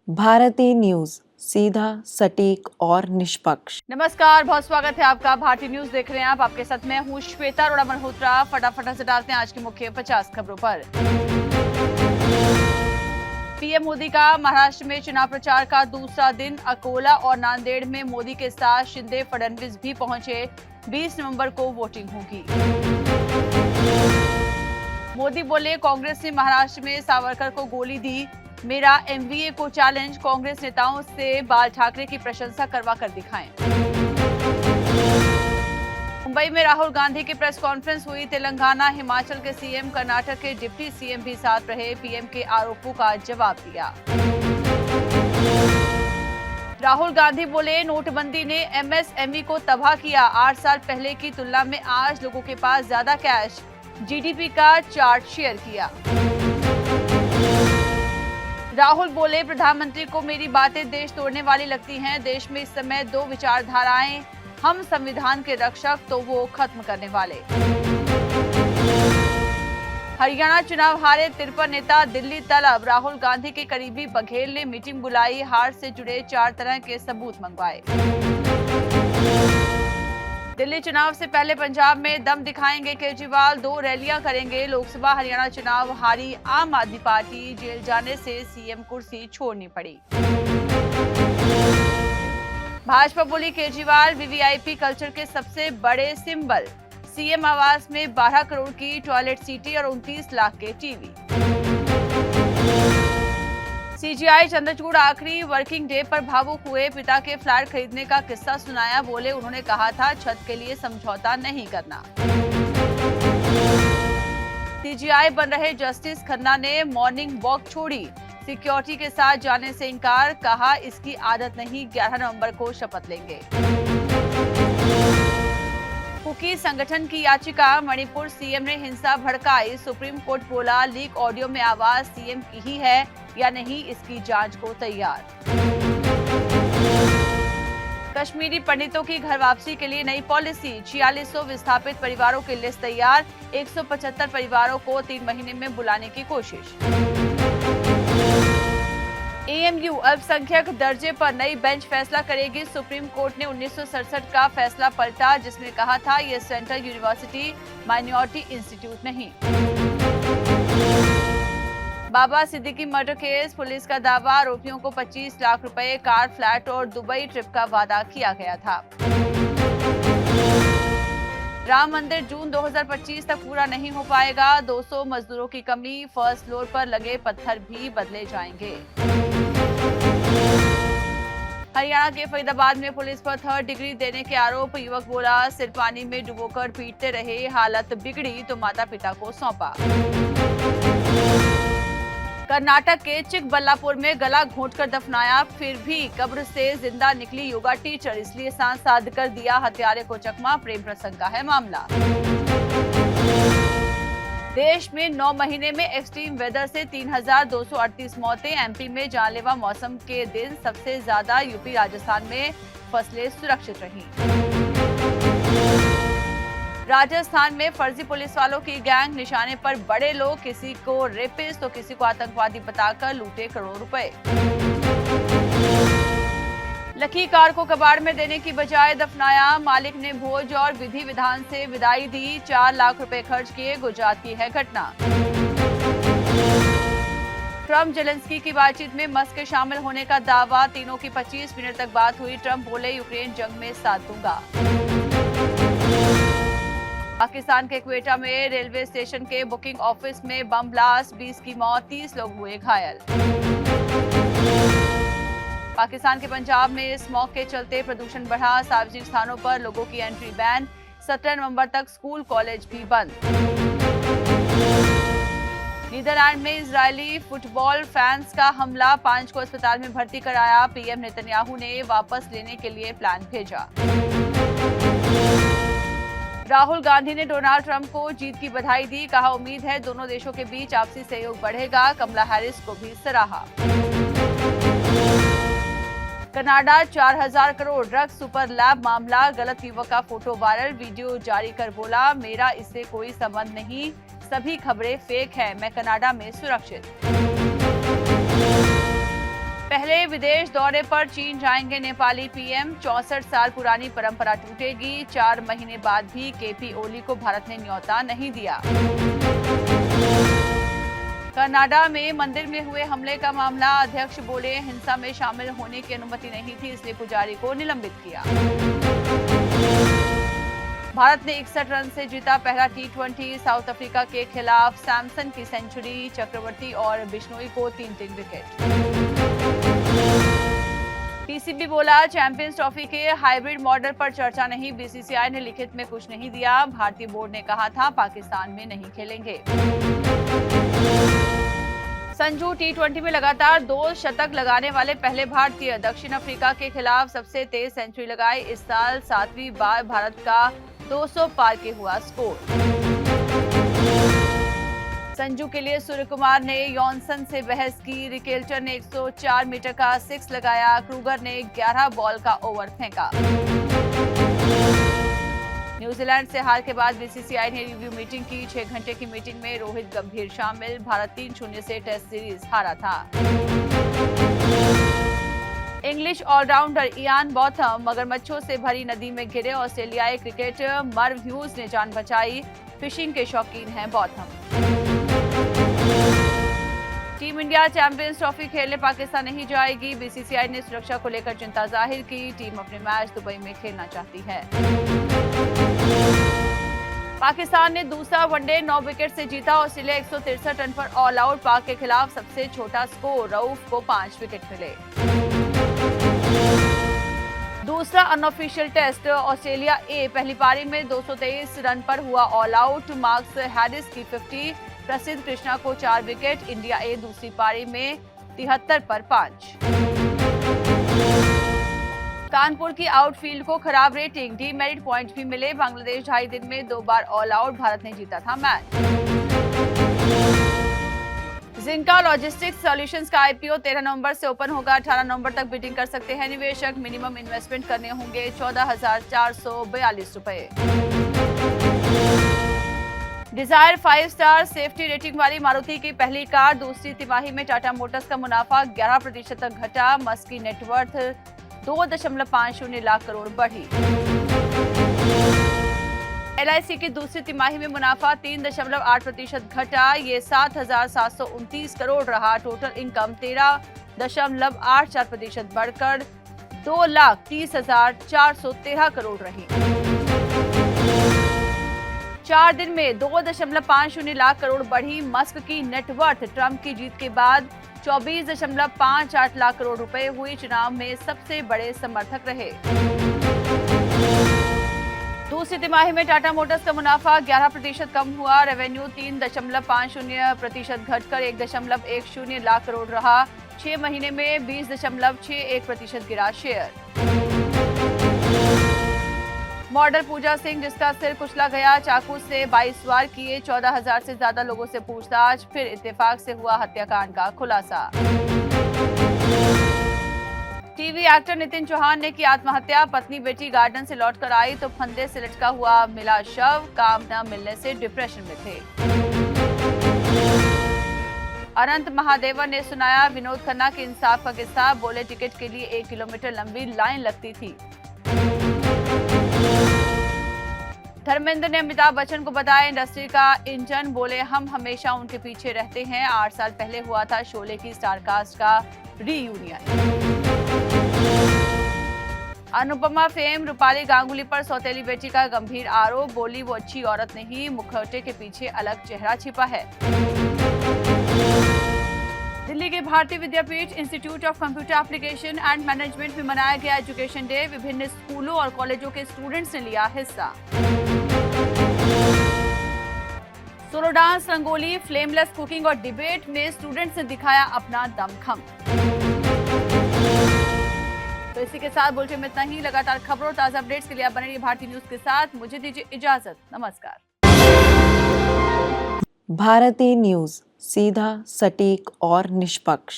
Bharti news, सीधा, सटीक और निष्पक्ष। नमस्कार, बहुत स्वागत है आपका। भारतीय न्यूज देख रहे हैं आप। आपके साथ मैं हूं श्वेता अरोड़ा मल्होत्रा। फटाफट से डालते हैं आज की मुख्य 50 खबरों पर। पीएम मोदी का महाराष्ट्र में चुनाव प्रचार का दूसरा दिन। अकोला और नांदेड़ में मोदी के साथ शिंदे फडणवीस भी पहुंचे। 20 नवंबर को वोटिंग होगी। मोदी बोले, कांग्रेस ने महाराष्ट्र में सावरकर को गोली दी। मेरा एमवीए को चैलेंज। कांग्रेस नेताओं से बाल ठाकरे की प्रशंसा करवा कर दिखाएं। मुंबई में राहुल गांधी की प्रेस कॉन्फ्रेंस हुई। तेलंगाना, हिमाचल के सीएम, कर्नाटक के डिप्टी सीएम भी साथ रहे। पीएम के आरोपों का जवाब दिया। राहुल गांधी बोले, नोटबंदी ने एमएसएमई को तबाह किया। 8 साल पहले की तुलना में आज लोगों के पास ज्यादा कैश। जीडीपी का चार्ट शेयर किया। राहुल बोले, प्रधानमंत्री को मेरी बातें देश तोड़ने वाली लगती हैं। देश में इस समय दो विचारधाराएं, हम संविधान के रक्षक तो वो खत्म करने वाले। हरियाणा चुनाव हारे 53 नेता दिल्ली तलब। राहुल गांधी के करीबी बघेल ने मीटिंग बुलाई। हार से जुड़े 4 तरह के सबूत मंगवाए। दिल्ली चुनाव से पहले पंजाब में दम दिखाएंगे केजरीवाल। 2 रैलियां करेंगे। लोकसभा हरियाणा चुनाव हारी आम आदमी पार्टी। जेल जाने से सीएम कुर्सी छोड़नी पड़ी। भाजपा बोली, केजरीवाल वीवीआईपी कल्चर के सबसे बड़े सिंबल। सीएम आवास में 12 करोड़ की टॉयलेट सीटें और 29 लाख के टीवी। सीजीआई चंद्रचूड़ आखिरी वर्किंग डे पर भावुक हुए। पिता के फ्लैट खरीदने का किस्सा सुनाया। बोले, उन्होंने कहा था छत के लिए समझौता नहीं करना। सीजीआई बन रहे जस्टिस खन्ना ने मॉर्निंग वॉक छोड़ी। सिक्योरिटी के साथ जाने से इनकार। कहा, इसकी आदत नहीं। 11 नवंबर को शपथ लेंगे। कुकी संगठन की याचिका। मणिपुर सीएम ने हिंसा भड़काई। सुप्रीम कोर्ट बोला, लीक ऑडियो में आवाज सीएम की ही है या नहीं, इसकी जांच को तैयार। कश्मीरी पंडितों की घर वापसी के लिए नई पॉलिसी। 4600 विस्थापित परिवारों की लिस्ट तैयार। 175 परिवारों को 3 महीने में बुलाने की कोशिश। एएमयू अल्पसंख्यक दर्जे पर नई बेंच फैसला करेगी। सुप्रीम कोर्ट ने 1967 का फैसला पलटा, जिसमें कहा था यह सेंट्रल यूनिवर्सिटी माइनॉरिटी इंस्टीट्यूट नहीं। बाबा सिद्दीकी मर्डर केस। पुलिस का दावा, आरोपियों को 25 लाख रुपए, कार, फ्लैट और दुबई ट्रिप का वादा किया गया था। राम मंदिर जून 2025 तक पूरा नहीं हो पाएगा। 200 मजदूरों की कमी। फर्स्ट फ्लोर पर लगे पत्थर भी बदले जाएंगे। हरियाणा के फरीदाबाद में पुलिस पर 3rd डिग्री देने के आरोप। युवक बोला, सिर पानी में डुबोकर पीटते रहे, हालत बिगड़ी तो माता पिता को सौंपा। कर्नाटक के चिकबल्लापुर में गला घोंटकर दफनाया, फिर भी कब्र से जिंदा निकली योगा टीचर। इसलिए सांस साध कर दिया हत्यारे को चकमा। प्रेम प्रसंग का है मामला। देश में 9 महीने में एक्सट्रीम वेदर से 3238 मौतें। एमपी में जानलेवा मौसम के दिन सबसे ज्यादा। यूपी राजस्थान में फसलें सुरक्षित रहीं। राजस्थान में फर्जी पुलिस वालों की गैंग। निशाने पर बड़े लोग। किसी को रेपिस्ट तो किसी को आतंकवादी बताकर लूटे करोड़ों रुपए। लकी कार को कबाड़ में देने की बजाय दफनाया। मालिक ने भोज और विधि विधान से विदाई दी। 4 लाख रुपए खर्च किए। गुजरात की है घटना। ट्रंप जेलेंस्की की बातचीत में मस्क के शामिल होने का दावा। तीनों की 25 मिनट तक बात हुई। ट्रंप बोले, यूक्रेन जंग में साथ दूंगा। पाकिस्तान के क्वेटा में रेलवे स्टेशन के बुकिंग ऑफिस में बम ब्लास्ट। 20 की मौत, 30 लोग हुए घायल। पाकिस्तान के पंजाब में स्मॉग के चलते प्रदूषण बढ़ा। सार्वजनिक स्थानों पर लोगों की एंट्री बैन। 17 नवंबर तक स्कूल कॉलेज भी बंद। नीदरलैंड में इजरायली फुटबॉल फैंस का हमला। 5 को अस्पताल में भर्ती कराया। पीएम नेतन्याहू ने वापस लेने के लिए प्लान भेजा। राहुल गांधी ने डोनाल्ड ट्रंप को जीत की बधाई दी। कहा, उम्मीद है दोनों देशों के बीच आपसी सहयोग बढ़ेगा। कमला हैरिस को भी सराहा। Canada 4000 crore drugs super lab मामला। गलत युवक का फोटो वायरल। वीडियो जारी कर बोला, मेरा इससे कोई संबंध नहीं, सभी खबरें फेक है, मैं कनाडा में सुरक्षित। पहले विदेश दौरे पर चीन जाएंगे नेपाली पीएम। 64 साल पुरानी परंपरा टूटेगी। 4 महीने बाद भी केपी ओली को भारत ने न्योता नहीं दिया। कनाडा में मंदिर में हुए हमले का मामला, अध्यक्ष बोले हिंसा में शामिल होने की अनुमति नहीं थी, इसलिए पुजारी को निलंबित किया। भारत ने 61 रन से जीता पहला टी20। साउथ अफ्रीका के खिलाफ सैमसन की सेंचुरी, चक्रवर्ती और बिश्नोई को 3-3 विकेट। पीसीबी बोला चैंपियंस ट्रॉफी के हाइब्रिड मॉडल पर चर्चा नहीं, बीसीसीआई ने लिखित में कुछ नहीं दिया। भारतीय बोर्ड ने कहा था पाकिस्तान में नहीं खेलेंगे। संजू टी20 में लगातार 2 शतक लगाने वाले पहले भारतीय, दक्षिण अफ्रीका के खिलाफ सबसे तेज सेंचुरी लगाई। इस साल 7वीं बार भारत का 200 पार के हुआ स्कोर। संजू के लिए सूर्य कुमार ने यॉनसन से बहस की। रिकेल्टर ने 104 मीटर का 6 लगाया। क्रूगर ने 11 बॉल का ओवर फेंका। न्यूजीलैंड से हार के बाद बीसीसीआई ने रिव्यू मीटिंग की। 6 घंटे की मीटिंग में रोहित गंभीर शामिल। भारत 3-0 से टेस्ट सीरीज हारा था। इंग्लिश ऑलराउंडर इयान बॉथम मगरमच्छों से भरी नदी में गिरे। ऑस्ट्रेलियाई क्रिकेटर मर्व ह्यूज ने जान बचाई। फिशिंग के शौकीन हैं Botham. Team India champions trophy खेलने पाकिस्तान नहीं जाएगी। बीसीसीआई ने सुरक्षा को लेकर चिंता जाहिर की। टीम अपने मैच दुबई में खेलना चाहती है। पाकिस्तान ने दूसरा वनडे 9 विकेट से जीता। ऑस्ट्रेलिया 163 रन पर ऑल आउट। पाक के खिलाफ सबसे छोटा स्कोर, रऊफ को 5 विकेट मिले। दूसरा अनऑफिशियल टेस्ट, ऑस्ट्रेलिया ए पहली पारी में 223 रन पर हुआ ऑल आउट। मार्क्स हैरिस की 50, प्रसिद्ध कृष्णा को 4 विकेट। इंडिया ए दूसरी पारी में 73 पर 5। कानपुर की आउटफील्ड को खराब रेटिंग, डीमेरिट पॉइंट भी मिले। बांग्लादेश 2.5 दिन में 2 बार ऑल आउट। भारत ने जीता था मैच। जिंका लॉजिस्टिक्स सॉल्यूशंस का आईपीओ 13 नवंबर से ओपन होगा। 18 नवंबर तक बिडिंग कर सकते हैं निवेशक। मिनिमम इन्वेस्टमेंट करने होंगे 14,442 रुपए। डिजायर 5 स्टार सेफ्टी रेटिंग वाली मारुति की पहली कार दूसरी तिमाही में टाटा मोटर्स का मुनाफा 11% तक घटा। मस्क की नेटवर्थ 2.50 लाख करोड़ बढ़ी। एलआईसी की दूसरी तिमाही में मुनाफा 3.8% घटा। ये 7,729 करोड़ रहा। टोटल इनकम 13.84% बढ़कर 2,30,413 करोड़ रही। 4 दिन में 2.50 लाख करोड़ बढ़ी। मस्क की नेटवर्थ ट्रंप की जीत के बाद 24.58 लाख करोड़ रुपए हुई। चुनाव में सबसे बड़े समर्थक रहे। दूसरी तिमाही में टाटा मोटर्स का मुनाफा 11% कम हुआ। रेवेन्यू 3.50% घटकर 1.10 लाख करोड़ रहा। 6 महीने में 20.61% गिरा शेयर। मॉडल पूजा सिंह, जिसका सिर कुचला गया, चाकू से 22 वार किए। 14,000 से ज्यादा लोगों से पूछताछ, फिर इत्तेफाक से हुआ हत्याकांड का खुलासा। टीवी एक्टर नितिन चौहान ने की आत्महत्या। पत्नी बेटी गार्डन से लौटकर आई तो फंदे से लटका हुआ मिला शव। काम न मिलने से डिप्रेशन में थे। अनंत महादेवन ने सुनाया विनोद खन्ना के इंसाफ का किस्सा। बोले टिकट के लिए 1 किलोमीटर लंबी लाइन लगती थी। धर्मेंद्र ने अमिताभ बच्चन को बताया इंडस्ट्री का इंजन। बोले हम हमेशा उनके पीछे रहते हैं। 8 साल पहले हुआ था शोले की स्टारकास्ट का रीयूनियन। अनुपमा फेम, रूपाली गांगुली पर सौतेली बेटी का गंभीर आरोप। बोली वो अच्छी औरत नहीं, मुखौटे के पीछे अलग चेहरा छिपा है। दिल्ली के Bharatiya Vidyapeeth institute of computer application and management में मनाया गया एजुकेशन डे। विभिन्न स्कूलों और कॉलेजों के स्टूडेंट्स ने लिया हिस्सा। Solo dance, rangoli, flameless cooking और डिबेट में स्टूडेंट्स ने दिखाया अपना दमखम। तो इसी के साथ बुलेटिन में इतना ही। लगातार खबरों और ताजा अपडेट्स के लिए आप बने रहिए भारतीय न्यूज के साथ। मुझे दीजिए इजाजत। नमस्कार। भारतीय न्यूज, सीधा, सटीक और निष्पक्ष।